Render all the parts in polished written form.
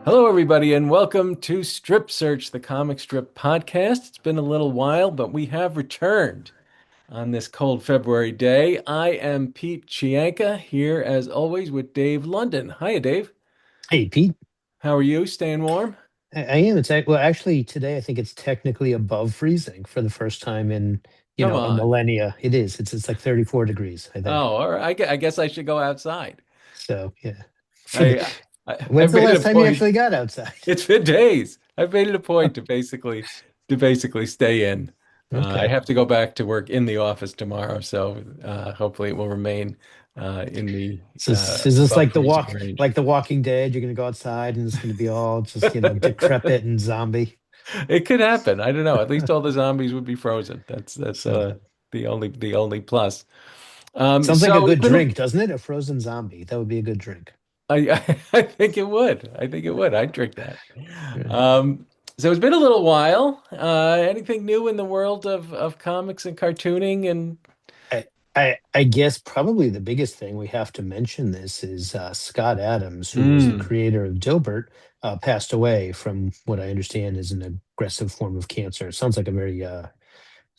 Hello, everybody, and welcome to Strip Search, the comic strip podcast. It's been a little while, but we have returned on this cold February day. I am Pete Chianka here, as always, with Dave London. Hiya, Dave. Hey, Pete. How are you? Staying warm? I am. Well, actually, today I think it's technically above freezing for the first time in, Come a on. millennia. It is. It's like 34 degrees, I Oh, think. all right. I guess I should go outside. So, yeah. For the, I, when's I've the made it last a time you point. actually got outside? It's been days. I've made it a point to basically stay in. I Okay. have to go back to work in the office tomorrow, so hopefully it will remain in the Is this above freezing range. like the Walking Dead? You're gonna go outside and it's gonna be all just, decrepit and zombie. It could happen. I don't know. At least all the zombies would be frozen. That's So the only plus. sounds like a So it's good been drink, doesn't it? A frozen zombie. That would be a good drink. I think it would. I think it would. I'd drink that. Yeah. Um, so it's been a little while. Anything new in the world of comics and cartooning and I guess probably the biggest thing we have to mention this is Scott Adams, who was the mm, creator of Dilbert, passed away from what I understand is an aggressive form of cancer. It sounds like a very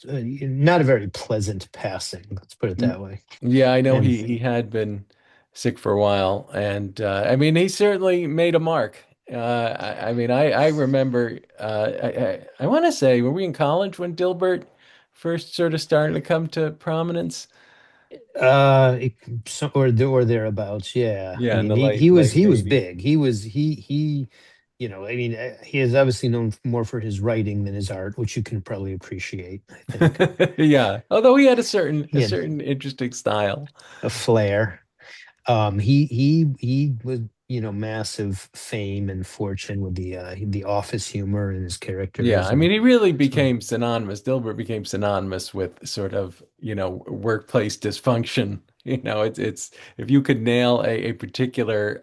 not a very pleasant passing. Let's put it mm, that way. yeah, I know And he had been sick for a while, and I mean he certainly made a mark. I mean I remember I want to say, were we in college when Dilbert first sort of started to come to prominence? it, so, or thereabouts, yeah. I Yeah, in mean, the he late he was late he was 80s. big. He I mean, he is obviously known more for his writing than his art, which you can probably appreciate, I think. Yeah, although he had a He had certain interesting style. a flair. He was, massive fame and fortune with the office humor and his Yeah, characters, I mean, and he really so became synonymous. Dilbert became synonymous with sort of, workplace dysfunction. It's if you could nail a particular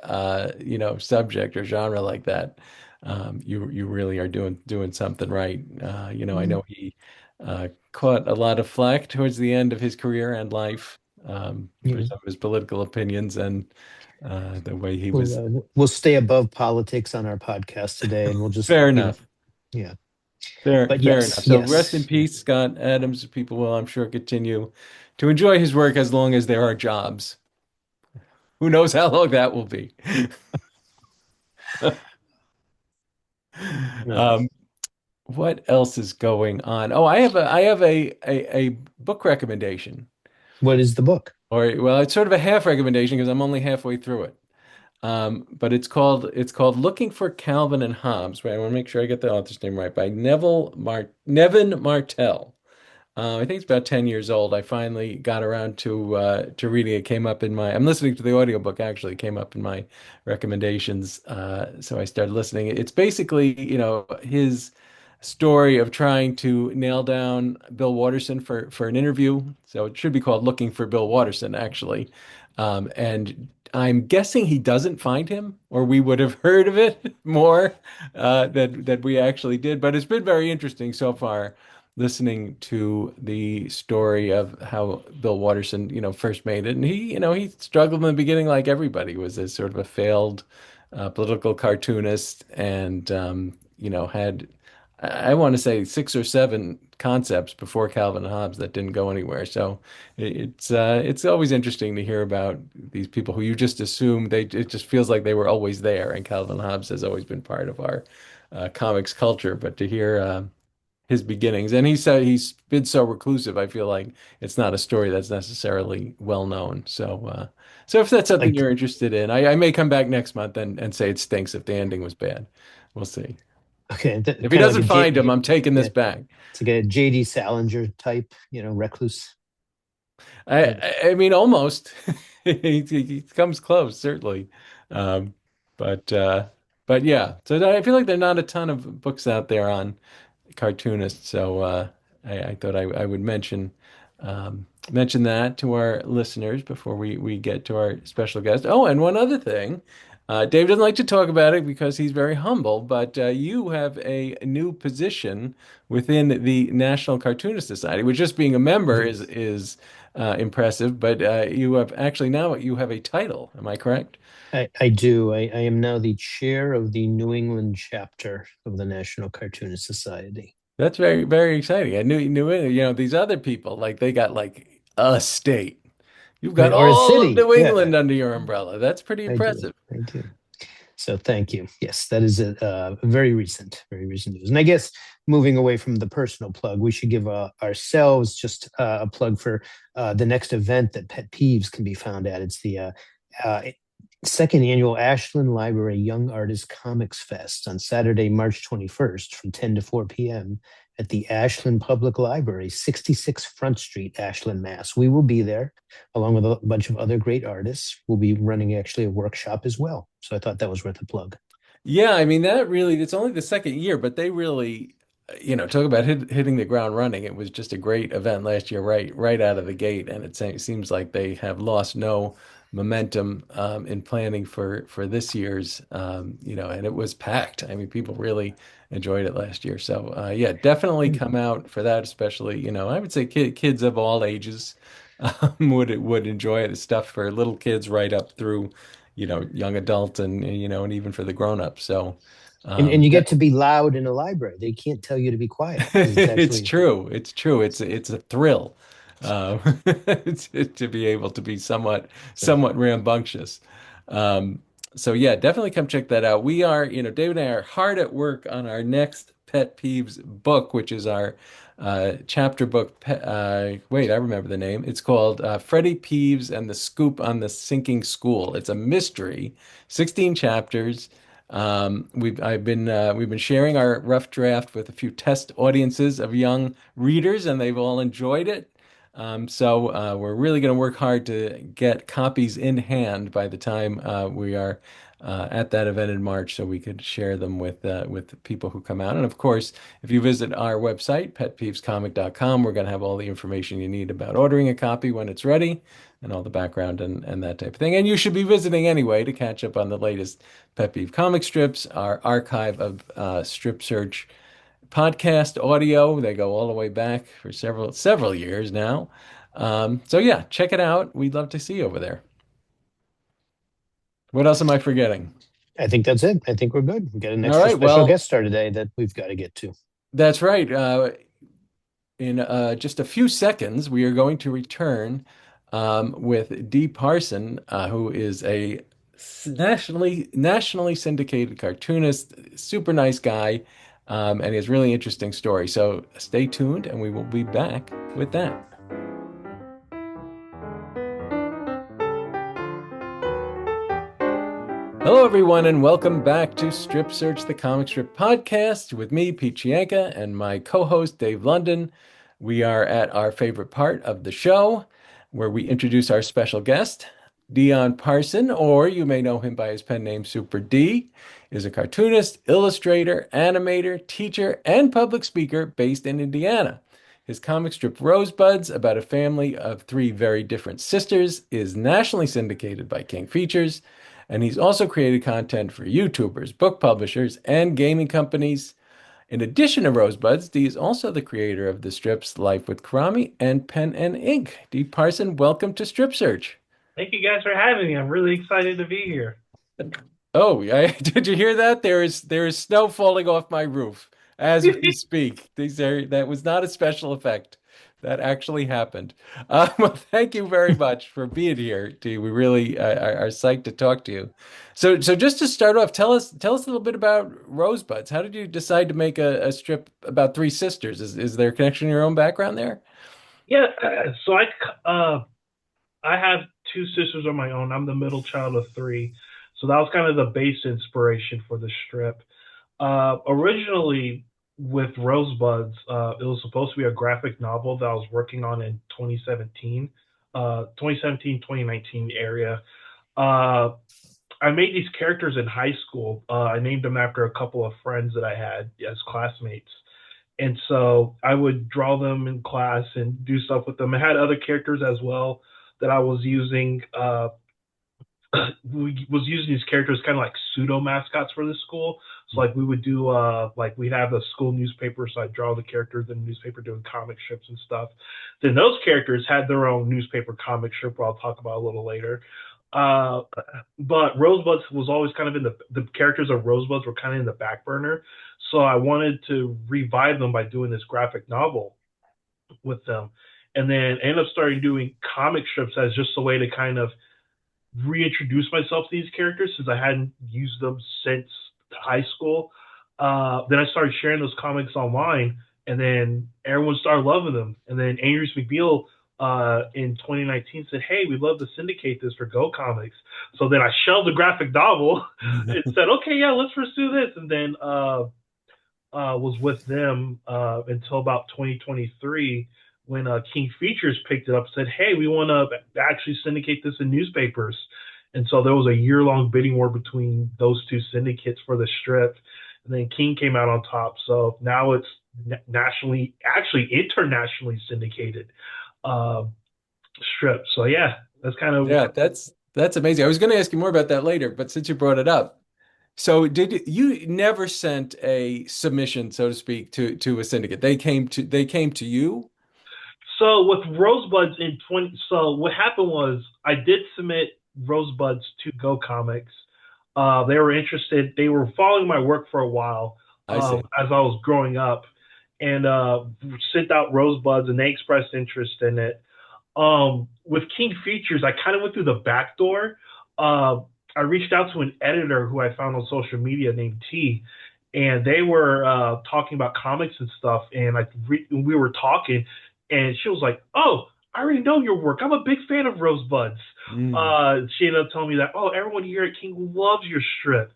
subject or genre like that, you really are doing something right. I mm, know he caught a lot of flack towards the end of his career and life for yeah. some of his political opinions and the way he was. We'll stay above politics on our podcast today, and we'll just, Fair enough. yeah. But Fair enough. yes, So rest in yes. peace, Scott Adams. People will, I'm sure, continue to enjoy his work as long as there are jobs. Who knows how long that will be? Yeah. Um, what else is going on? Oh, I have a book recommendation. What is the book? Or well, it's sort of a half recommendation because I'm only halfway through it. But it's called Looking for Calvin and Hobbes. Wait, I want to make sure I get the author's name right, by Nevin Martell. I think it's about 10 years old. I finally got around to reading it. Came up in my I'm listening to the audiobook actually. It came up in my recommendations. So I started listening. It's basically, his story of trying to nail down Bill Watterson for an interview. So it should be called Looking for Bill Watterson, actually. And I'm guessing he doesn't find him, or we would have heard of it more than we actually did. But it's been very interesting so far listening to the story of how Bill Watterson, first made it. And he struggled in the beginning like everybody, was as sort of a failed political cartoonist and, had, I want to say, six or seven concepts before Calvin and Hobbes that didn't go anywhere. So it's always interesting to hear about these people who you just assume it just feels like they were always there. And Calvin and Hobbes has always been part of our comics culture. But to hear, his beginnings. And he said he's been so reclusive. I feel like it's not a story that's necessarily well known. So if that's something Like, you're interested in, I may come back next month and say it stinks if the ending was bad. We'll see. okay, If he kind of like doesn't find him, I'm taking this yeah, back. it's like a JD Salinger type, recluse. I mean, almost. He comes close, certainly. Um, but uh, but yeah. So I feel like there are not a ton of books out there on cartoonist. So I thought I would mention that to our listeners before we get to our special guest. Oh, and one other thing. Dave doesn't like to talk about it because he's very humble, but you have a new position within the National Cartoonist Society, which just being a member is impressive. But you have actually now you have a title. Am I correct? I do. I am now the chair of the New England chapter of the National Cartoonist Society. That's very, very exciting. I knew it. You know, these other people, like they got like a state. You've got Right, or a all of city. New Yeah, England under your umbrella. That's pretty I do. impressive. I do. So thank you. Yes, that is a, very recent news. And I guess moving away from the personal plug, we should give ourselves just a plug for the next event that Pet Peeves can be found at. It's the uh, second annual Ashland Library Young Artist Comics Fest on Saturday, March 21st from 10 to 4 p.m. at the Ashland Public Library, 66 Front Street, Ashland, Mass. We will be there along with a bunch of other great artists. We'll be running actually a workshop as well. So I thought that was worth a plug. Yeah, I mean that really, it's only the second year, but they really, talk about hitting the ground running. It was just a great event last year, right out of the gate, and seems like they have lost no momentum in planning for this year's, and it was packed. I mean, people really enjoyed it last year. So yeah, definitely come out for that, especially, I would say kids of all ages would enjoy it. It's stuff for little kids right up through young adults and even for the grown-ups. So And you that get to be loud in a library. They can't tell you to be quiet because it's it's actually true. It's true. It's a thrill uh, to be able to be so. somewhat rambunctious. Um, so yeah, definitely come check that out. We are, David and I are hard at work on our next Pet Peeves book, which is our chapter book. Wait, I remember the name. It's called Freddie Peeves and the Scoop on the Sinking School. It's a mystery, 16 chapters. We've been sharing our rough draft with a few test audiences of young readers, and they've all enjoyed it. So we're really going to work hard to get copies in hand by the time we are at that event in March, so we could share them with the people who come out. And of course, if you visit our website, petpeevescomic.com, we're going to have all the information you need about ordering a copy when it's ready, and all the background and that type of thing. And you should be visiting anyway to catch up on the latest Pet Peeve comic strips, our archive of strip search podcast audio. They go all the way back for several years now. So yeah, check it out. We'd love to see you over there. What else am I forgetting? I think that's it. I think we're good. We got an All extra right, special well, guest star today that we've got to get to. that's right. In just a few seconds, we are going to return with Dee Parson, who is a nationally syndicated cartoonist, super nice guy, and he has really interesting stories. So stay tuned, and we will be back with that. Hello, everyone, and welcome back to Strip Search, the comic strip podcast with me, Pete Chianca, and my co-host, Dave London. We are at our favorite part of the show, where we introduce our special guest. Deon Parson, or you may know him by his pen name Supr Dee, is a cartoonist, illustrator, animator, teacher, and public speaker based in Indiana. His comic strip Rosebuds, about a family of three very different sisters, is nationally syndicated by King Features, and he's also created content for YouTubers, book publishers, and gaming companies. In addition to Rosebuds, Dee is also the creator of the strips Life with Kurami and Pen and Ink. Dee Parson, welcome to Strip Search. Thank you guys for having me. I'm really excited to be here. Oh, did you hear that? There is snow falling off my roof as we speak. That was not a special effect. That actually happened. Well, thank you very much for being here, Dee. We really are psyched to talk to you. So just to start off, tell us a little bit about Rosebuds. How did you decide to make a strip about three sisters? Is there a connection in your own background there? Yeah, so I have two sisters of my own. I'm the middle child of three, so that was kind of the base inspiration for the strip. Originally, with Rosebuds, it was supposed to be a graphic novel that I was working on in 2019 area. Uh, I made these characters in high school. I named them after a couple of friends that I had as classmates. And so I would draw them in class and do stuff with them. I had other characters as well that I was using. We was using these characters kind of like pseudo mascots for the school. So like we would do like we'd have a school newspaper, so I'd draw the characters in the newspaper doing comic strips and stuff. Then those characters had their own newspaper comic strip, where I'll talk about a little later. Uh, but Rosebuds was always kind of in the characters of Rosebuds were kind of in the back burner. So I wanted to revive them by doing this graphic novel with them. And then I ended up starting doing comic strips as just a way to kind of reintroduce myself to these characters since I hadn't used them since high school. Then I started sharing those comics online, and then everyone started loving them. And then Andrews McBeal in 2019 said, "Hey, we'd love to syndicate this for Go Comics." So then I shelved the graphic novel and said, "Okay, yeah, let's pursue this." And then was with them until about 2023 when King Features picked it up and said, "Hey, we want to actually syndicate this in newspapers." And so there was a year-long bidding war between those two syndicates for the strip. And then King came out on top. So now it's nationally, actually internationally syndicated uh, strip. So yeah, that's kind of. Yeah, that's amazing. I was going to ask you more about that later, but since you brought it up, so did you never sent a submission, so to speak, to a syndicate? They came to you? So with Rosebuds in 20, so what happened was I did submit Rosebuds to Go Comics. They were interested. They were following my work for a while I see. as I was growing up, and sent out Rosebuds, and they expressed interest in it. With King Features, I kind of went through the back door. I reached out to an editor who I found on social media named T, and they were talking about comics and stuff. And we were talking, and she was like, "Oh, I already know your work. I'm a big fan of Rosebuds." Mm. She ended up telling me that, "Oh, everyone here at King loves your strip.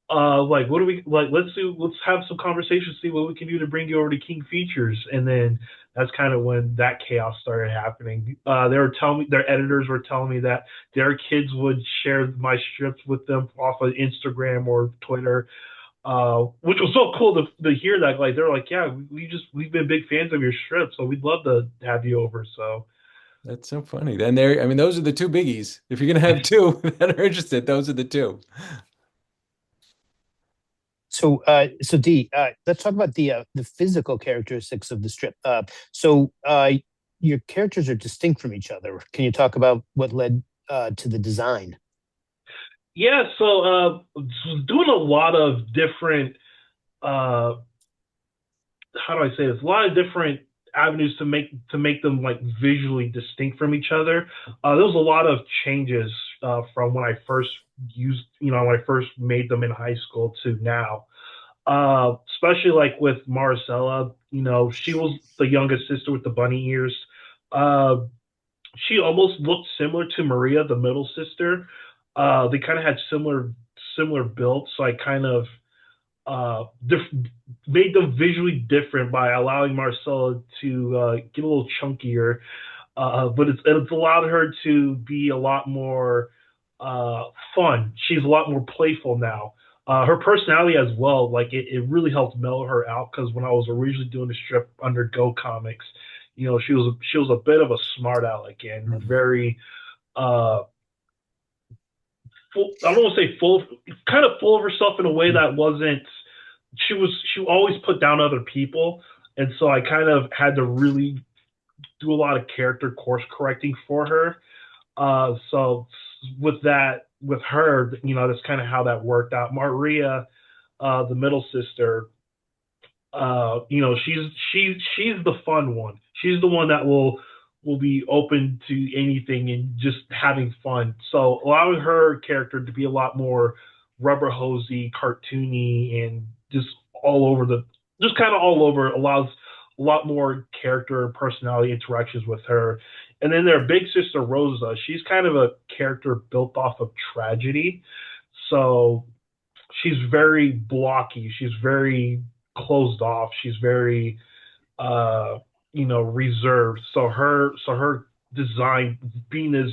Like, what do we like? Let's have some conversations, see what we can do to bring you over to King Features." And then that's kind of when that chaos started happening. They were telling me, their editors were telling me that their kids would share my strips with them off of Instagram or Twitter, which was so cool to hear that. Like they're like, "Yeah, we've been big fans of your strip, so we'd love to have you over." So That's so funny. Then I mean, those are the two biggies. If you're gonna have two that are interested, those are the two. So Dee, let's talk about the physical characteristics of the strip. So your characters are distinct from each other. Can you talk about what led to the design? yeah, so doing a lot of different uh, how do I say this? A lot of different avenues to make them like visually distinct from each other. There was a lot of changes from when I first used, when I first made them in high school to now. Especially like with Marcella, she was the youngest sister with the bunny ears. Uh, she almost looked similar to Maria, the middle sister. They kind of had similar builds, so I kind of made them visually different by allowing Marcella to get a little chunkier, but it's allowed her to be a lot more uh, fun. She's a lot more playful now. Her personality as well, like it really helped mellow her out because when I was originally doing the strip under Go Comics, she was a bit of a smart aleck and Mhm. very full, I don't want to say full, kind of full of herself in a way that wasn't. She always put down other people, and so I kind of had to really do a lot of character course correcting for her. So with her, that's kind of how that worked out. Maria, the middle sister, she's the fun one. She's the one that will be open to anything and just having fun. So allowing her character to be a lot more rubber hosey, cartoony, and just kind of all over allows a lot more character and personality interactions with her. And then their big sister Rosa, she's kind of a character built off of tragedy. So she's very blocky. She's very closed off. She's very uh, reserved. So her design, being this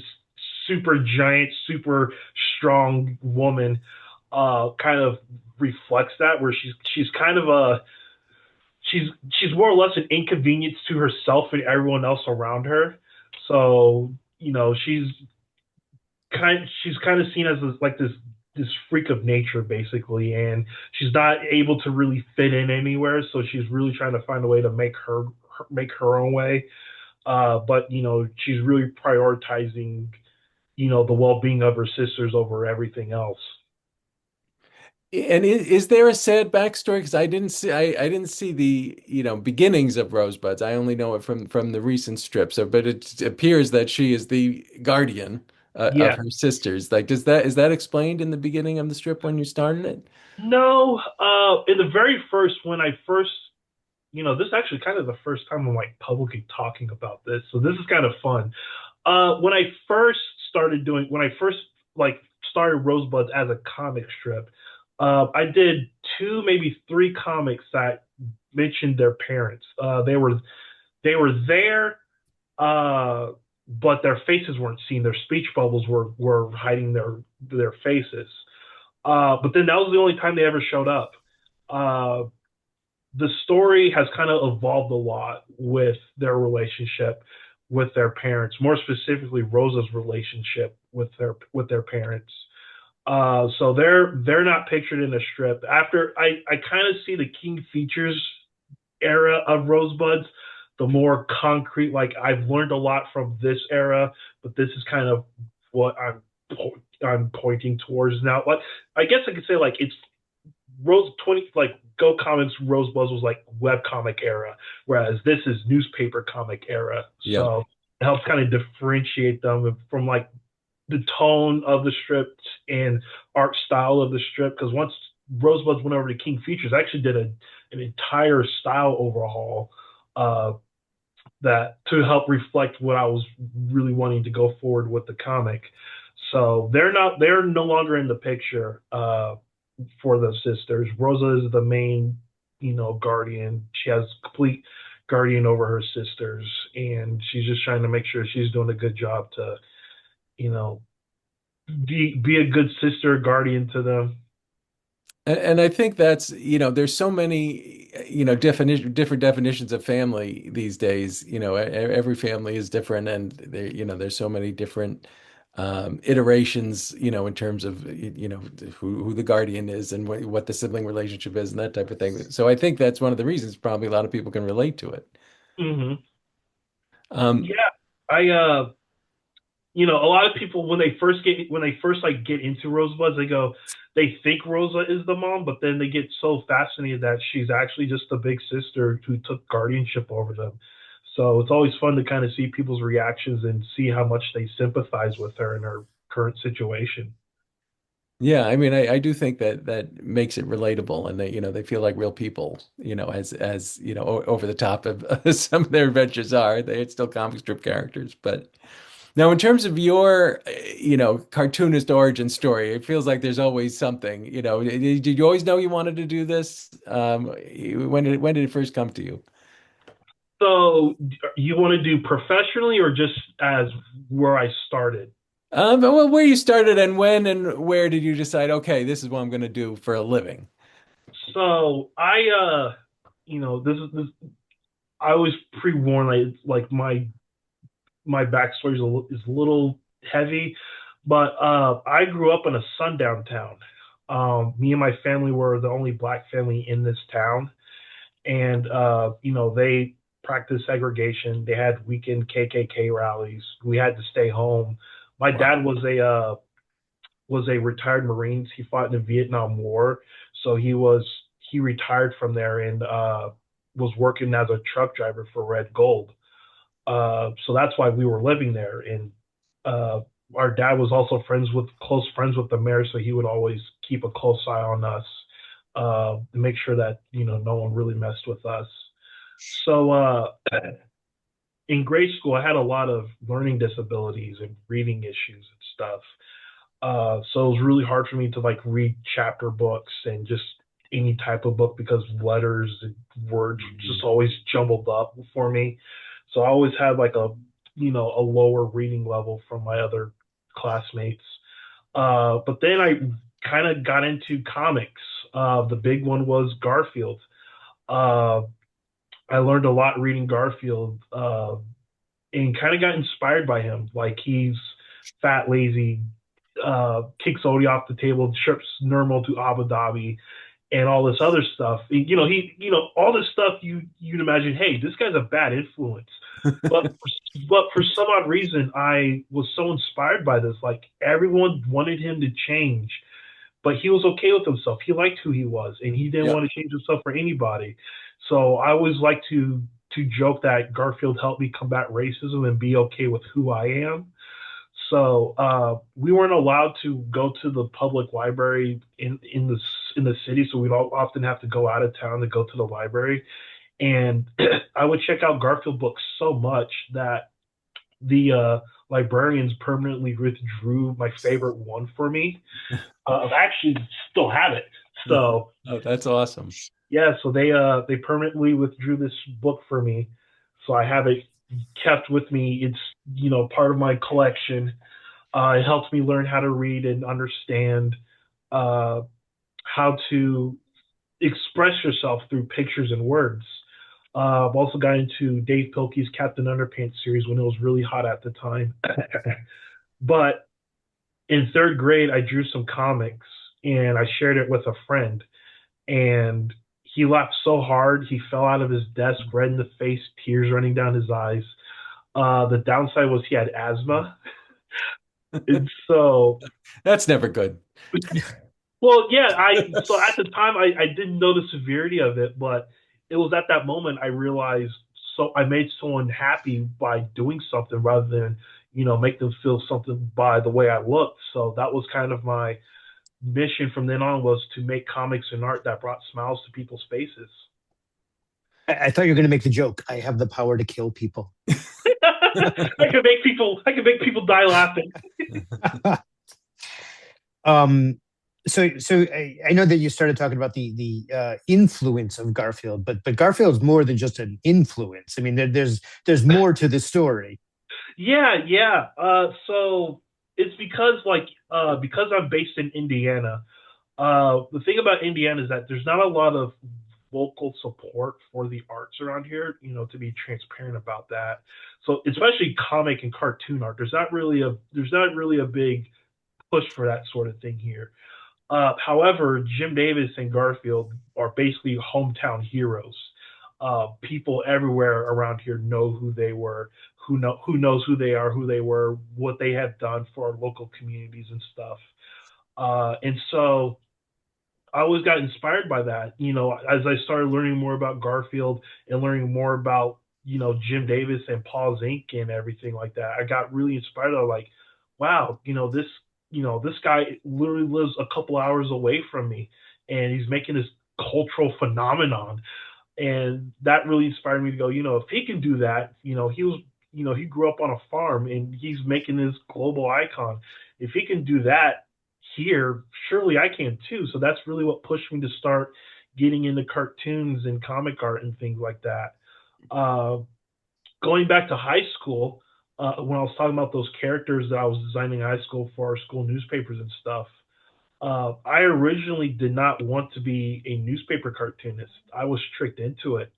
super giant, super strong woman, kind of reflects that. Where she's kind of a she's she's more or less an inconvenience to herself and everyone else around her. So she's kind of seen as like this this freak of nature basically, and she's not able to really fit in anywhere. So she's really trying to find a way to make her own way. But she's really prioritizing the well being of her sisters over everything else. And is there a sad backstory? Because I didn't see the beginnings of Rosebuds. I only know it from the recent strip. So, but it appears that she is the guardian of Yeah. her sisters. Like, is that explained in the beginning of the strip when you started it? No, in the very first, when I first, this is actually kind of the first time I'm like publicly talking about this. So this is kind of fun. When I first when I first like started Rosebuds as a comic strip, I did two, maybe three comics that mentioned their parents. They were there, uh, but their faces weren't seen. Their speech bubbles were hiding their faces. But then that was the only time they ever showed up. Uh, the story has kind of evolved a lot with their relationship with their parents, more specifically Rosa's relationship with their parents. So they're not pictured in a strip. After I kind of see the King Features era of Rosebuds, the more concrete. Like I've learned a lot from this era, but this is kind of what I'm pointing towards now. Like I guess I could say like it's Rose 20 like Go Comics Rosebuds was like web comic era, whereas this is newspaper comic era. Yeah. So it helps kind of differentiate them from like the tone of the strip and art style of the strip. Because once Rosebuds went over to King Features, I actually did an entire style overhaul that to help reflect what I was really wanting to go forward with the comic. So they're no longer in the picture for the sisters. Rosa is the main, guardian. She has complete guardian over her sisters, and she's just trying to make sure she's doing a good job to, you know, be a good sister guardian to them. And I think that's, there's so many, different definitions of family these days. Every family is different, and there's so many different iterations, in terms of, who the guardian is and what the sibling relationship is and that type of thing. So I think that's one of the reasons probably a lot of people can relate to it. Hmm. Um, Yeah, I a lot of people when they first like get into Rosebuds, they think Rosa is the mom, but then they get so fascinated that she's actually just the big sister who took guardianship over them. So it's always fun to kind of see people's reactions and see how much they sympathize with her in her current situation. Yeah, I mean, I do think that that makes it relatable, and they feel like real people, as over the top of some of their adventures are. It's still comic strip characters, but now in terms of your, cartoonist origin story, it feels like there's always something. Did you always know you wanted to do this? When did it first come to you? So you want to do professionally or just as where I started? Well, where you started and when and where did you decide, okay, this is what I'm going to do for a living? So this I was pre-warned like my backstory is a little heavy, but I grew up in a sundown town. Me and my family were the only black family in this town, and they practiced segregation. They had weekend KKK rallies. We had to stay home. My Wow. dad was a retired Marine. He fought in the Vietnam War, so he retired from there and was working as a truck driver for Red Gold. So that's why we were living there. And uh, our dad was also close friends with the mayor, so he would always keep a close eye on us to make sure that no one really messed with us. So in grade school, I had a lot of learning disabilities and reading issues and stuff. So it was really hard for me to like read chapter books and just any type of book because letters and words just always jumbled up for me. So I always had like a lower reading level from my other classmates. But then I kind of got into comics. The big one was Garfield. Uh, I learned a lot reading Garfield and kind of got inspired by him. Like he's fat, lazy, kicks Odie off the table, ships Nermal to Abu Dhabi, and all this other stuff. All this stuff you'd imagine, hey, this guy's a bad influence. But for some odd reason, I was so inspired by this. Like everyone wanted him to change, but he was okay with himself. He liked who he was, and he didn't Yeah. want to change himself for anybody. So I always like to joke that Garfield helped me combat racism and be okay with who I am. So we weren't allowed to go to the public library in the city, so we'd all often have to go out of town to go to the library. And I would check out Garfield books so much that the librarians permanently withdrew my favorite one for me. I actually still have it. So Oh, that's awesome. yeah, so they permanently withdrew this book for me. So I have it kept with me. It's part of my collection. It helps me learn how to read and understand uh, how to express yourself through pictures and words. I've also got into Dave Pilkey's Captain Underpants series when it was really hot at the time. But in third grade, I drew some comics and I shared it with a friend. And he laughed so hard he fell out of his desk, red in the face, tears running down his eyes. The downside was he had asthma, and so That's never good. well, yeah. I so at the time I didn't know the severity of it, but it was at that moment I realized. So I made someone happy by doing something rather than make them feel something by the way I looked. So that was kind of my mission from then on, was to make comics and art that brought smiles to people's faces. I thought you were going to make the joke. I have the power to kill people. I can make people die laughing. um, so I know that you started talking about the influence of Garfield, but Garfield's more than just an influence. I mean, there's more to the story. Yeah, yeah. So it's because I'm based in Indiana. The thing about Indiana is that there's not a lot of local support for the arts around here. To be transparent about that. So especially comic and cartoon art, there's not really a big push for that sort of thing here. However, Jim Davis and Garfield are basically hometown heroes. People everywhere around here know who they were, who knows who they are, who they were, what they have done for our local communities and stuff. And so I always got inspired by that. As I started learning more about Garfield and learning more about Jim Davis and Paul's Inc. and everything like that, I got really inspired. I was like, wow, this guy literally lives a couple hours away from me, and he's making this cultural phenomenon, and that really inspired me to go. If he can do that, he grew up on a farm and he's making this global icon. If he can do that here, surely I can too. So that's really what pushed me to start getting into cartoons and comic art and things like that. Uh, Going back to high school, when I was talking about those characters that I was designing in high school for our school newspapers and stuff, I originally did not want to be a newspaper cartoonist. I was tricked into it.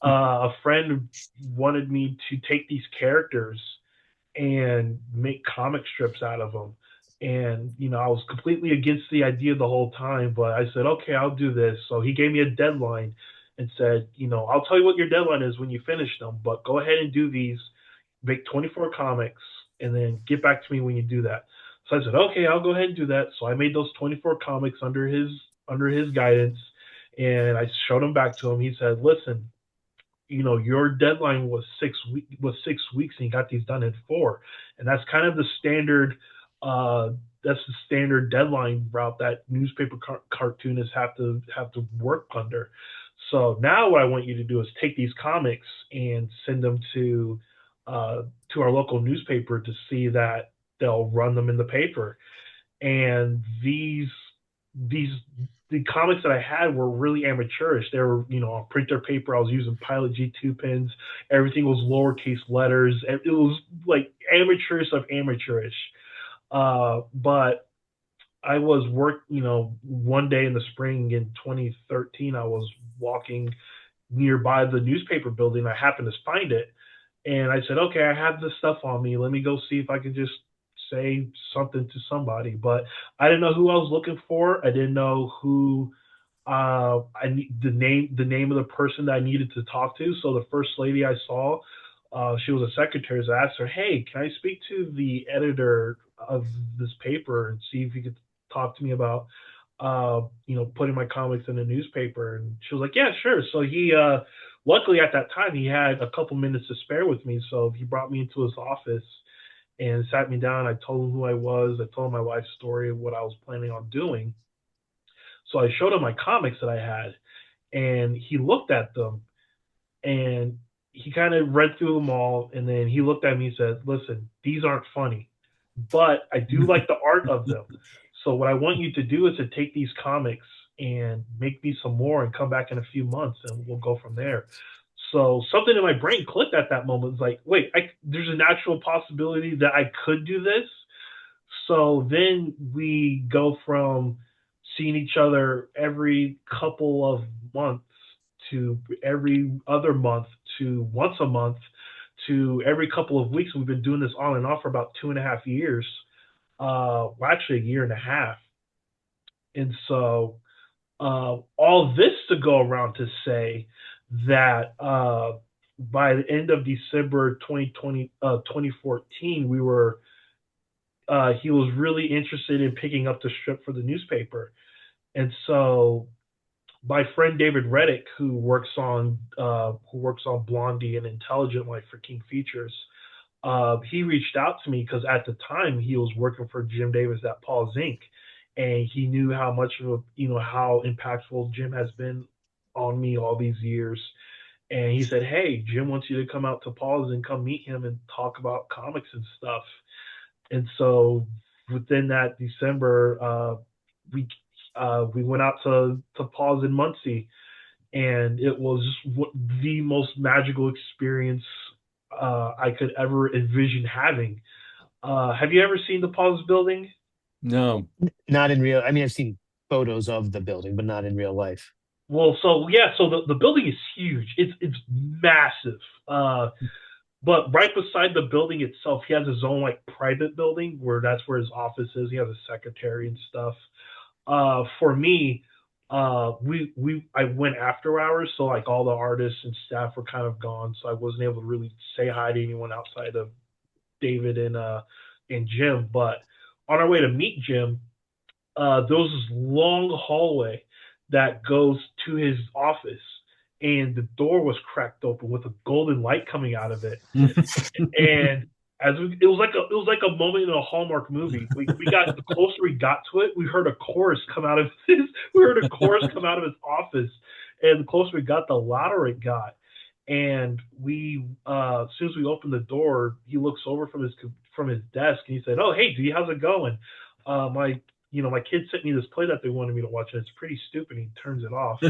A friend wanted me to take these characters and make comic strips out of them. And, I was completely against the idea the whole time, but I said, okay, I'll do this. So he gave me a deadline and said, I'll tell you what your deadline is when you finish them, but go ahead and do these, make 24 comics, and then get back to me when you do that. So I said, okay, I'll go ahead and do that. So I made those 24 comics under his guidance, and I showed them back to him. He said, listen, your deadline was 6 weeks and you got these done in 4. And that's kind of the standard deadline route that newspaper cartoonists have to work under. So now what I want you to do is take these comics and send them to our local newspaper to see that they'll run them in the paper. And these the comics that I had were really amateurish. They were, on printer paper. I was using Pilot G2 pens. Everything was lowercase letters. It was like amateurish of amateurish. But I was one day in the spring in 2013, I was walking nearby the newspaper building. I happened to find it, and I said, okay, I have this stuff on me. Let me go see if I can just say something to somebody. But I didn't know who I was looking for. I didn't know who I need the name of the person that I needed to talk to. So the first lady I saw, she was a secretary. So I asked her, "Hey, can I speak to the editor of this paper and see if you could talk to me about, putting my comics in the newspaper?" And she was like, "Yeah, sure." So luckily at that time, he had a couple minutes to spare with me. So he brought me into his office and sat me down. I told him who I was. I told him my life story, what I was planning on doing. So I showed him my comics that I had, and he looked at them, and he kind of read through them all, and then he looked at me and said, "Listen, these aren't funny, but I do like the art of them. So what I want you to do is to take these comics and make me some more and come back in a few months, and we'll go from there." So something in my brain clicked at that moment. It's like, wait, there's an actual possibility that I could do this. So then we go from seeing each other every couple of months to every other month to once a month to every couple of weeks. We've been doing this on and off for about 2.5 years. Well, actually, a year and a half. And so, all this to go around to say that by the end of December 2020, 2014, he was really interested in picking up the strip for the newspaper. And so my friend David Reddick, who works on Blondie and Intelligent Life for King Features, he reached out to me because at the time he was working for Jim Davis at Paul's Inc. And he knew how much of how impactful Jim has been on me all these years. And he said, "Hey, Jim wants you to come out to Paul's and come meet him and talk about comics and stuff." And so within that December, we went out to Paws in Muncie, and it was just the most magical experience I could ever envision having. Have you ever seen the Paws building? No. Not in real. I mean, I've seen photos of the building, but not in real life. Well, so yeah, so the building is huge. It's massive. But right beside the building itself, he has his own like private building where that's where his office is. He has a secretary and stuff. For me, we I went after hours, so like all the artists and staff were kind of gone, so I wasn't able to really say hi to anyone outside of David and Jim. But on our way to meet Jim, there was this long hallway that goes to his office, and the door was cracked open with a golden light coming out of it. And it was like a moment in a Hallmark movie. We got the closer we got to it, we heard a chorus come out of his office, and the closer we got, the louder it got. And as soon as we opened the door, he looks over from his desk and he said, "Oh, hey, Dee, how's it going? My kids sent me this play that they wanted me to watch, and it's pretty stupid." He turns it off.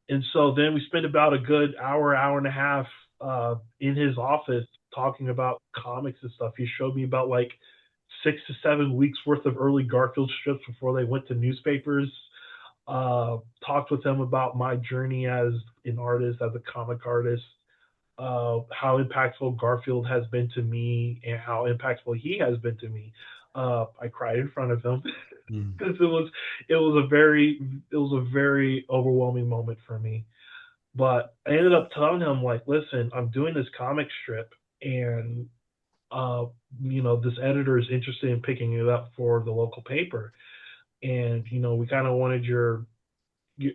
And so then we spent about a good hour and a half in his office talking about comics and stuff. He showed me about like 6 to 7 weeks worth of early Garfield strips before they went to newspapers. Talked with him about my journey as an artist, as a comic artist, how impactful Garfield has been to me, and how impactful he has been to me. I cried in front of him because it was a very overwhelming moment for me. But I ended up telling him like, "Listen, I'm doing this comic strip, and uh, this editor is interested in picking it up for the local paper, and we kind of wanted your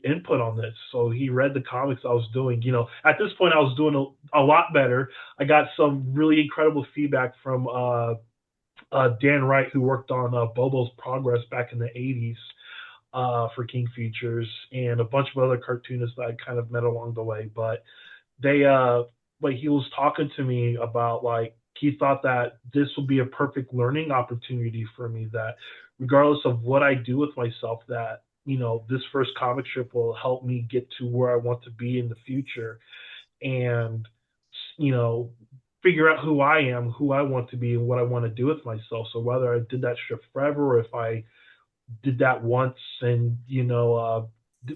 input on this." So he read the comics I was doing. At this point, I was doing a lot better. I got some really incredible feedback from Dan Wright, who worked on Bobo's Progress back in the '80s for King Features, and a bunch of other cartoonists that I kind of met along the way. But they, like, he was talking to me about like he thought that this would be a perfect learning opportunity for me. That regardless of what I do with myself, that this first comic strip will help me get to where I want to be in the future, and you know figure out who I am, who I want to be, and what I want to do with myself. So whether I did that strip forever, or if I did that once and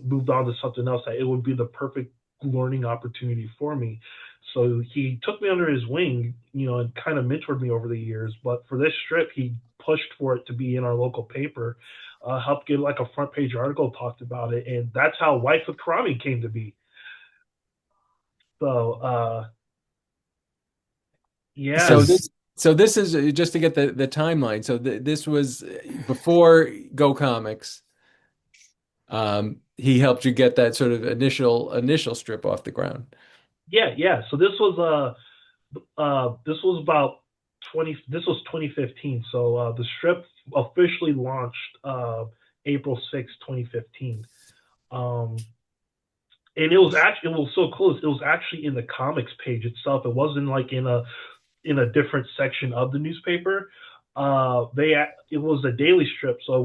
moved on to something else, that it would be the perfect learning opportunity for me. So he took me under his wing, and kind of mentored me over the years. But for this strip, he pushed for it to be in our local paper, helped get like a front page article talked about it, and that's how Wife with Kurami came to be. So So yeah, So this is just to get the timeline. So this was before Go Comics. He helped you get that sort of initial strip off the ground. yeah, yeah. So this was about 2015. So the strip officially launched April 6th, 2015. Um, and it was so close. It was actually in the comics page itself. It wasn't like in a different section of the newspaper. It was a daily strip, so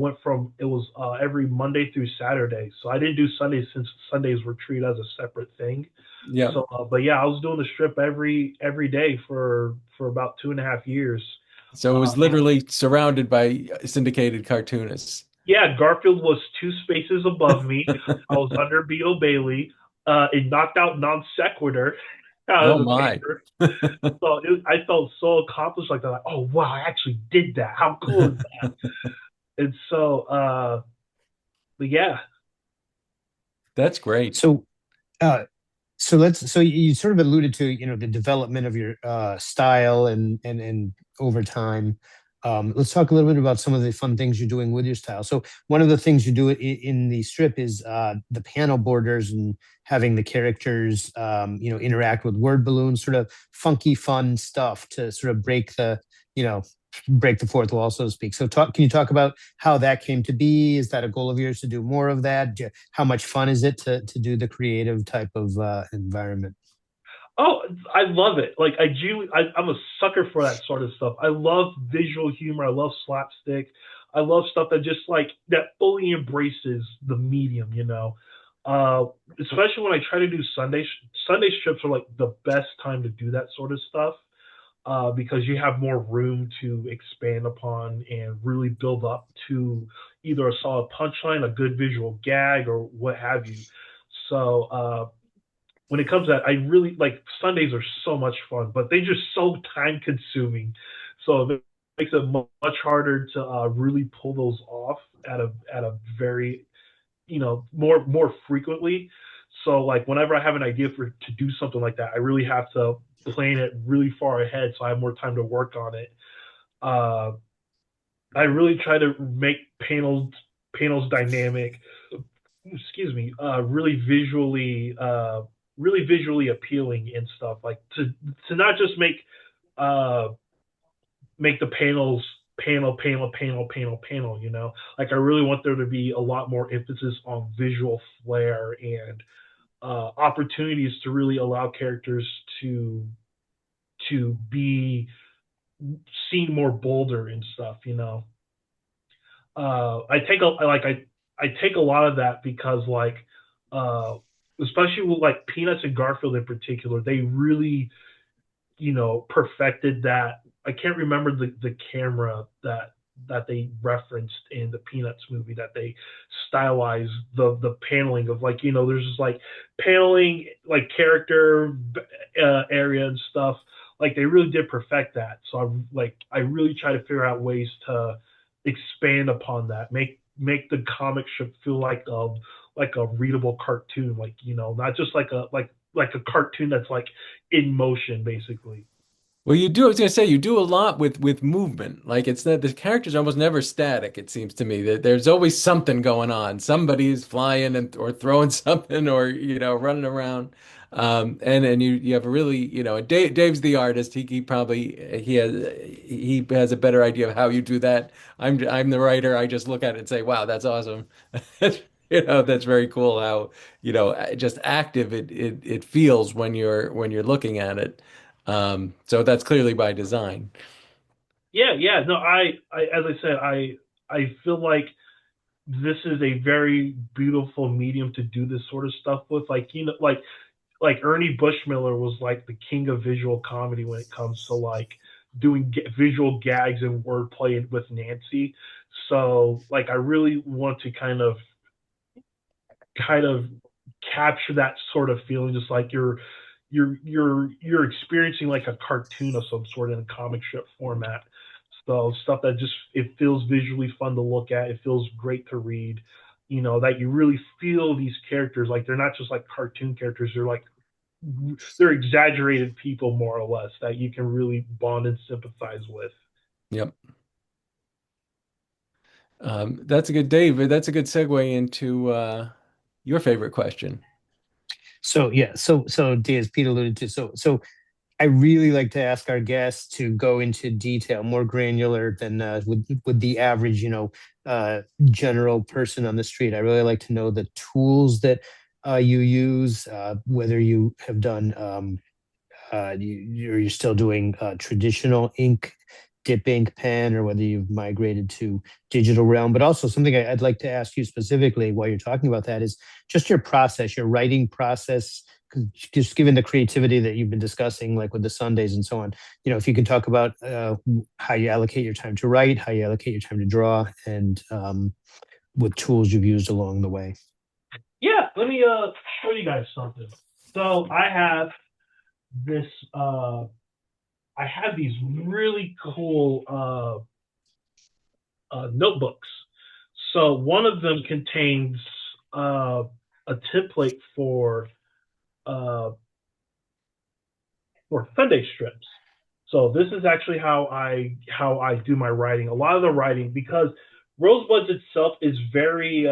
it was every Monday through Saturday. So I didn't do Sundays since Sundays were treated as a separate thing. Yeah. So, but yeah, I was doing the strip every day for about 2.5 years. So it Uh, was literally surrounded by syndicated cartoonists. yeah, Garfield was two spaces above me. I was under B.O. Bailey. It knocked out Non Sequitur out of Oh the my. paper. So I felt so accomplished like that. Like, oh wow, I actually did that. How cool is that? And so, but yeah. That's great. so uh, so you sort of alluded to the development of your style and over time. Let's talk a little bit about some of the fun things you're doing with your style. So one of the things you do in the strip is the panel borders and having the characters interact with word balloons, sort of funky fun stuff to sort of you know break the fourth wall, so to speak. So can you talk about how that came to be? Is that a goal of yours to do more of that? How much fun is it to do the creative type of environment? Oh, I love it. Like I'm a sucker for that sort of stuff. I love visual humor. I love slapstick. I love stuff that just like that fully embraces the medium. Uh, Especially when I try to do Sunday strips are like the best time to do that sort of stuff. Because you have more room to expand upon and really build up to either a solid punchline, a good visual gag, or what have you. So when it comes to that, I really like Sundays are so much fun, but they're just so time consuming. So it makes it much harder to really pull those off at a very more frequently. So like whenever I have an idea for to do something like that, I really have to plan it really far ahead so I have more time to work on it. Uh, I really try to make panels dynamic. Excuse me, really visually appealing and stuff. Like to not just uh, make the panel. Like I really want there to be a lot more emphasis on visual flair and opportunities to really allow characters to be seen more bolder and stuff. I take a like I take a lot of that because like uh especially with like Peanuts and Garfield in particular, they really perfected that. I can't remember the camera that they referenced in the Peanuts movie that they stylized the paneling of like there's just like paneling like character area and stuff. Like they really did perfect that. So I really try to figure out ways to expand upon that, make the comic strip feel like a readable cartoon, like not just like a cartoon that's like in motion, basically. Well, you do. I was gonna say you do a lot with movement. Like it's that the characters are almost never static. It seems to me that there's always something going on. Somebody is flying and or throwing something or running around. And you have a really and Dave's the artist. He probably he has a better idea of how you do that. I'm the writer. I just look at it and say, wow, that's awesome. That's very cool how just active it feels when you're looking at it. So that's clearly by design. Yeah, yeah. No, as I said, I feel like this is a very beautiful medium to do this sort of stuff with. Like like Ernie Bushmiller was like the king of visual comedy when it comes to like doing visual gags and wordplay with Nancy. So like I really want to kind of capture that sort of feeling, just like you're experiencing like a cartoon of some sort in a comic strip format. So stuff that just it feels visually fun to look at. It feels great to read. That you really feel these characters like they're not just like cartoon characters. They're exaggerated people more or less that you can really bond and sympathize with. Yep. That's a good, David. That's a good segue into your favorite question. So yeah, so as Pete alluded to, so I really like to ask our guests to go into detail, more granular than with the average, general person on the street. I really like to know the tools that you use, whether you have done you're still doing traditional ink, dip ink pen, or whether you've migrated to digital realm. But also something I'd like to ask you specifically while you're talking about that is just your process, your writing process. 'Cause just given the creativity that you've been discussing, like with the Sundays and so on, if you can talk about how you allocate your time to write, how you allocate your time to draw, and what tools you've used along the way. Yeah, let me show you guys something. So this uh I have these really cool notebooks. So one of them contains a template uh, for Sunday strips. So this is actually how I do my writing. A lot of the writing because Rosebuds itself is very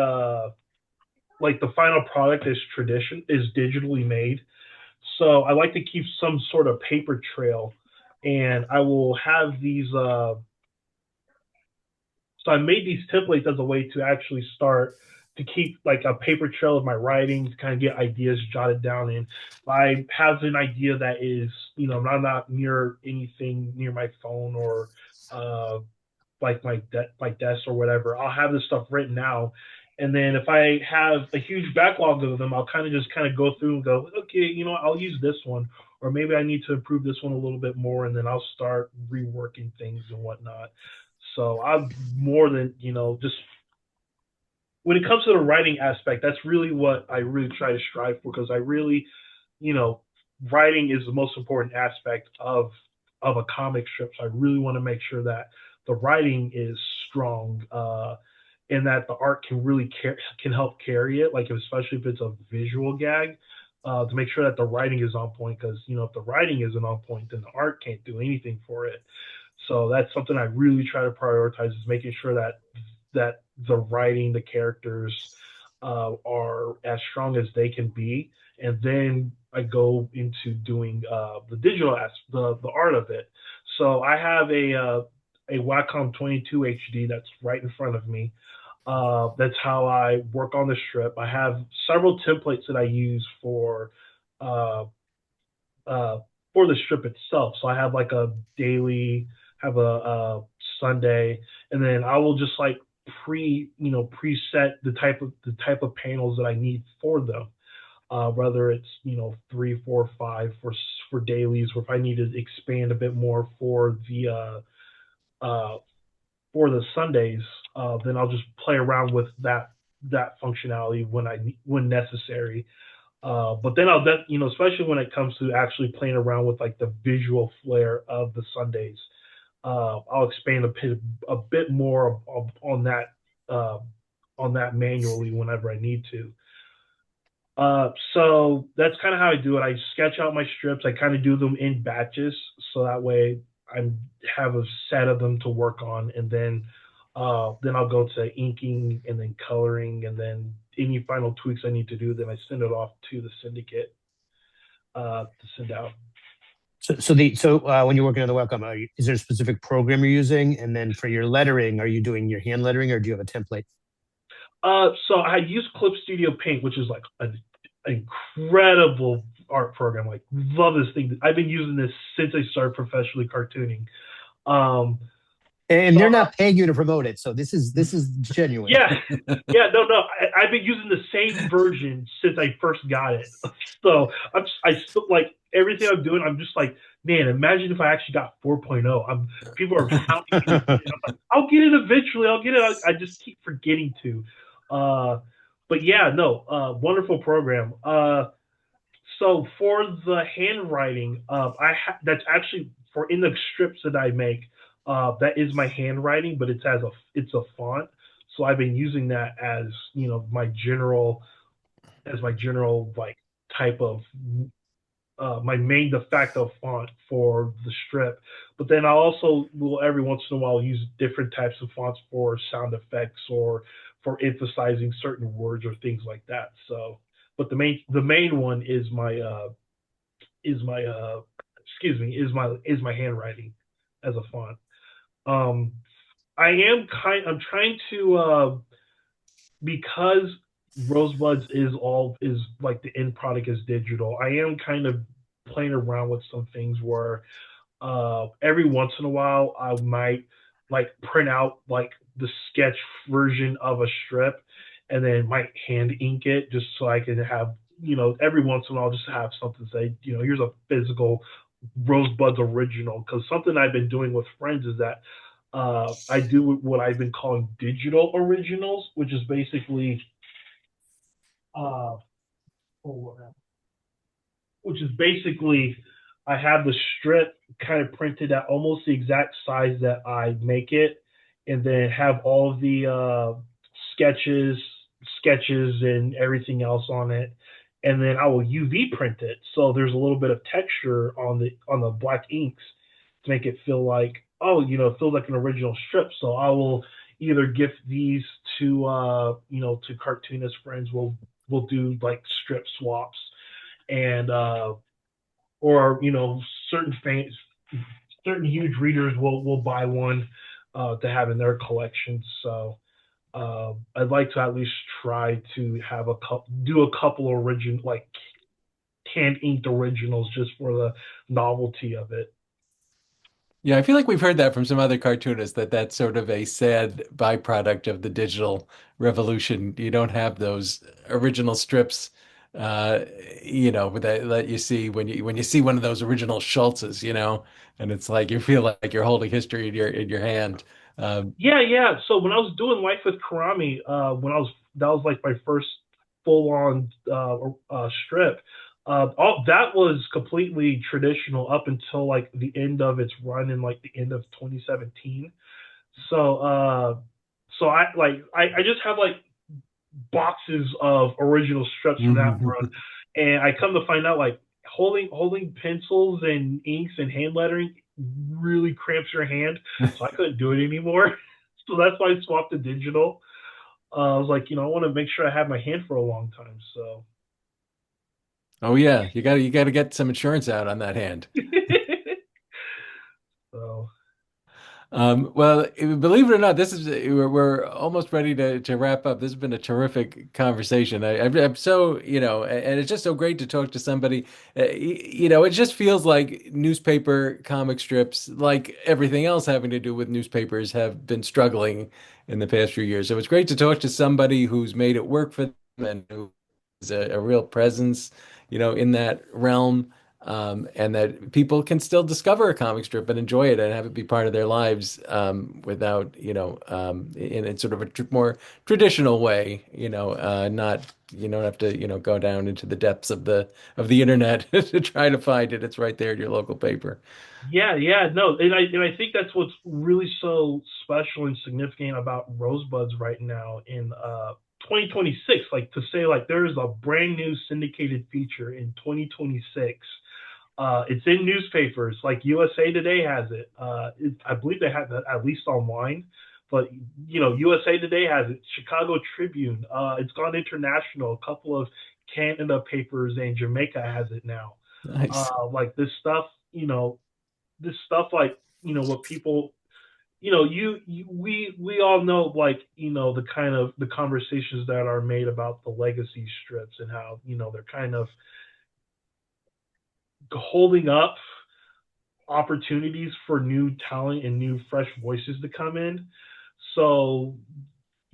like the final product is digitally made. So I like to keep some sort of paper trail, and I will have these so I made these templates as a way to actually start to keep like a paper trail of my writing to kind of get ideas jotted down in. If I have an idea that is, I'm not near anything near my phone or uh, like my desk or whatever. I'll have this stuff written now, and then if I have a huge backlog of them, I'll kind of go through and go, okay, I'll use this one, or maybe I need to improve this one a little bit more, and then I'll start reworking things and whatnot. So I'm more than just when it comes to the writing aspect, that's really what I really try to strive for because I really, you know, writing is the most important aspect of a comic strip. So I really want to make sure that the writing is strong, and that the art can really can help carry it. Like especially if it's a visual gag, to make sure that the writing is on point. Because if the writing isn't on point, then the art can't do anything for it. So that's something I really try to prioritize is making sure that the writing, the characters are as strong as they can be, and then I go into doing the digital the art of it. So I have a Wacom 22 HD that's right in front of me. That's how I work on the strip. I have several templates that I use uh, uh, for the strip itself. So I have like a daily, have a Sunday, and then I will just like preset the type of panels that I need for them. Whether it's 3, 4, 5 for dailies, or if I need to expand a bit more uh, for the Sundays, then I'll just play around with that functionality when necessary. But then especially when it comes to actually playing around with like the visual flair of the Sundays, I'll expand a bit more uh, on that manually whenever I need to. So that's kind of how I do it. I sketch out my strips. I kind of do them in batches, so that way I have a set of them to work on, and then I'll go to inking and then coloring, and then any final tweaks I need to do. Then I send it off to the syndicate to send out. So when you're working on the webcam, is there a specific program you're using? And then for your lettering, are you doing your hand lettering or do you have a template? So I use Clip Studio Paint, which is like an incredible art program. Like, love this thing. I've been using this since I started professionally cartooning. Um, And so they're not paying you to promote it, so this is genuine. yeah, yeah, no. I've been using the same version since I first got it. So I still like everything I'm doing. I'm just like, man, imagine if I actually got 4.0. People are hounding me to get it. I'm like, I'll get it eventually. I'll get it. I just keep forgetting to. Uh, but yeah, no, wonderful program. So for the handwriting, that's actually for in the strips that I make. That is my handwriting, but it's a font. So I've been using that as my general like type of my main de facto font for the strip. But then I also will every once in a while use different types of fonts for sound effects or for emphasizing certain words or things like that. So, but the main one is my excuse me is my handwriting as a font. Um, I'm trying to because Rosebuds is like the end product is digital. I am kind of playing around with some things where every once in a while I might like print out like the sketch version of a strip and then might hand ink it just so I can have every once in a while just have something to say here's a physical Rosebuds original because something I've been doing with friends is that I do what I've been calling digital originals, which is basically uh, oh, which is basically I have the strip kind of printed at almost the exact size that I make it, and then have all of the sketches, sketches, and everything else on it, and then I will UV print it so there's a little bit of texture on the black inks to make it feel like it feels like an original strip. So I will either gift these to to cartoonist friends. We'll do like strip swaps and or certain fans, certain huge readers will buy one to have in their collection. So I'd like to at least try to have do a couple original like hand inked originals just for the novelty of it. Yeah, I feel like we've heard that from some other cartoonists that that's sort of a sad byproduct of the digital revolution. You don't have those original strips, uh, that you see when you see one of those original Schultzes, and it's like you feel like you're holding history in your hand. Um, Yeah, yeah. So when I was doing Life with Kurami, when I was that was like my first full on strip. All that was completely traditional up until like the end of its run in like the end of 2017. So I just have like boxes of original strips from that run, and I come to find out like holding pencils and inks and hand lettering really cramps your hand, so I couldn't do it anymore. So that's why I swapped to digital. I was like, I want to make sure I have my hand for a long time. So, oh yeah, you got to get some insurance out on that hand. so Well, believe it or not, this is we're almost ready to wrap up. This has been a terrific conversation. I'm so, and it's just so great to talk to somebody. It just feels like newspaper comic strips, like everything else having to do with newspapers, have been struggling in the past few years. So it's great to talk to somebody who's made it work for them and who is a real presence, in that realm, and that people can still discover a comic strip and enjoy it and have it be part of their lives, without, in sort of a more traditional way, not you don't have to, go down into the depths of the internet to try to find it. It's right there in your local paper. yeah, yeah, no, and I think that's what's really so special and significant about Rosebuds right now in 2026. Like to say like there is a brand new syndicated feature in 2026. It's in newspapers like USA Today has it. I believe they have that at least online, but USA Today has it. Chicago Tribune. It's gone international. A couple of Canada papers and Jamaica has it now. Nice. Like this stuff like what people we all know like the kind of the conversations that are made about the legacy strips and how they're kind of holding up opportunities for new talent and new fresh voices to come in. So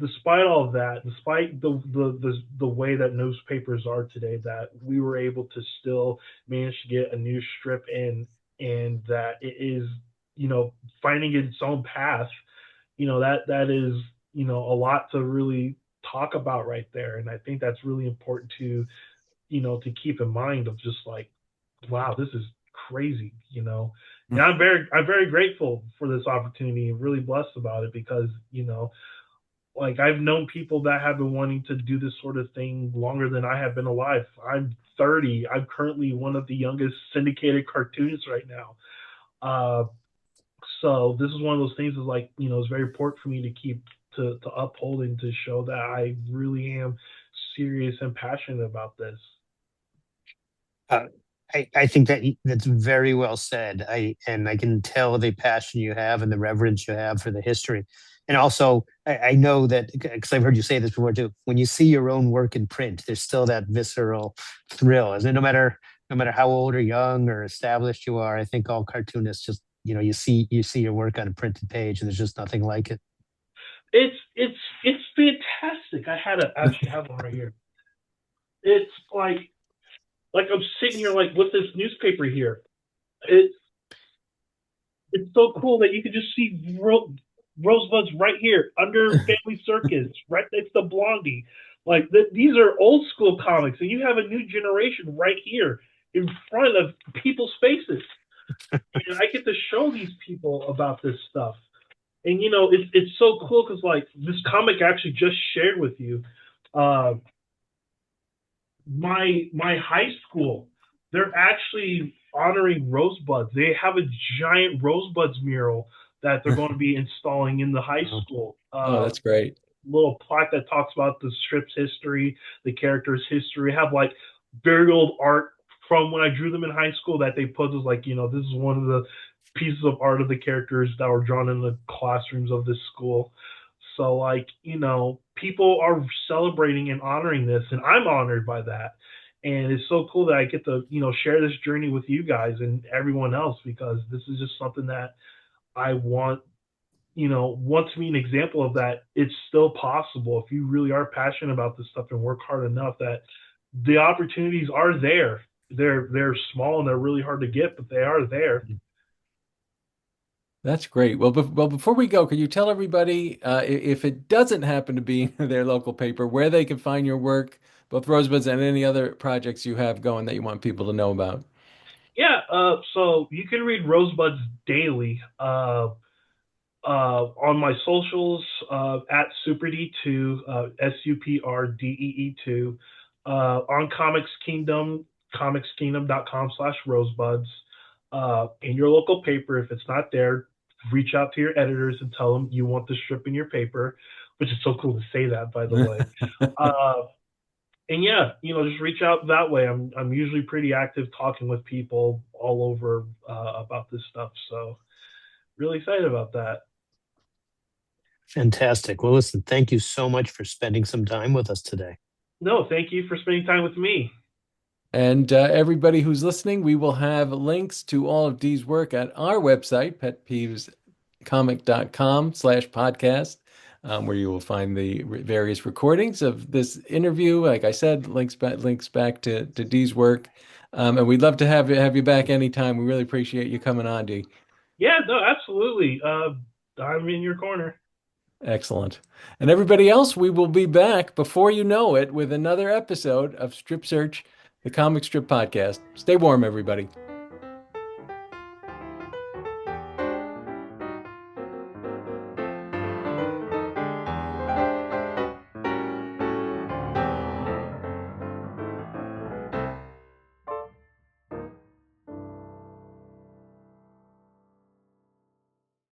despite all of that, despite the way that newspapers are today, that we were able to still manage to get a new strip in, and that it is finding its own path. That is a lot to really talk about right there, and I think that's really important to to keep in mind of just like, wow, this is crazy. And I'm very grateful for this opportunity and really blessed about it because, like I've known people that have been wanting to do this sort of thing longer than I have been alive. I'm 30. I'm currently one of the youngest syndicated cartoonists right now. Uh, so this is one of those things is like, it's very important for me to keep to uphold and to show that I really am serious and passionate about this. Uh, I think that's very well said. I can tell the passion you have and the reverence you have for the history. And also, I know that because I've heard you say this before too. When you see your own work in print, there's still that visceral thrill, isn't it? No matter how old or young or established you are, I think all cartoonists just you see your work on a printed page, and there's just nothing like it. It's fantastic. Actually have one right here. It's like I'm sitting here like with this newspaper here. It's it's so cool that you can just see Rosebuds right here under Family Circus, right next to Blondie. Like these are old school comics, and you have a new generation right here in front of people's faces, and I get to show these people about this stuff. And it's so cool because like this comic I actually just shared with you. Uh, my high school, they're actually honoring Rosebuds. They have a giant Rosebuds mural that they're going to be installing in the high Oh, school. Oh, that's great. Little plaque that talks about the strip's history, the character's history. Have like very old art from when I drew them in high school that they put as like, this is one of the pieces of art of the characters that were drawn in the classrooms of this school. So like, people are celebrating and honoring this, and I'm honored by that. And it's so cool that I get to, share this journey with you guys and everyone else because this is just something that I want to be an example of that. It's still possible if you really are passionate about this stuff and work hard enough that the opportunities are there. They're small and they're really hard to get, but they are there. That's great. Well, before we go, could you tell everybody, if it doesn't happen to be their local paper, where they can find your work, both Rosebuds and any other projects you have going that you want people to know about? Yeah, so you can read Rosebuds daily on my socials at Supr Dee 2, SUPRDEE 2, on Comics Kingdom, comicskingdom.com/rosebuds. In your local paper, if it's not there, reach out to your editors and tell them you want the strip in your paper, which is so cool to say that, by the way. Uh, and yeah, just reach out that way. I'm usually pretty active talking with people all over about this stuff. So really excited about that. fantastic. Well, listen, thank you so much for spending some time with us today. No, thank you for spending time with me. And everybody who's listening, we will have links to all of Dee's work at our website, petpeevescomic.com/podcast, where you will find the various recordings of this interview. Like I said, links back to Dee's work. And we'd love to have you back anytime. We really appreciate you coming on, Dee. Yeah, no, absolutely. I'm in your corner. Excellent. And everybody else, we will be back before you know it with another episode of Strip Search, the comic strip podcast. Stay warm, everybody.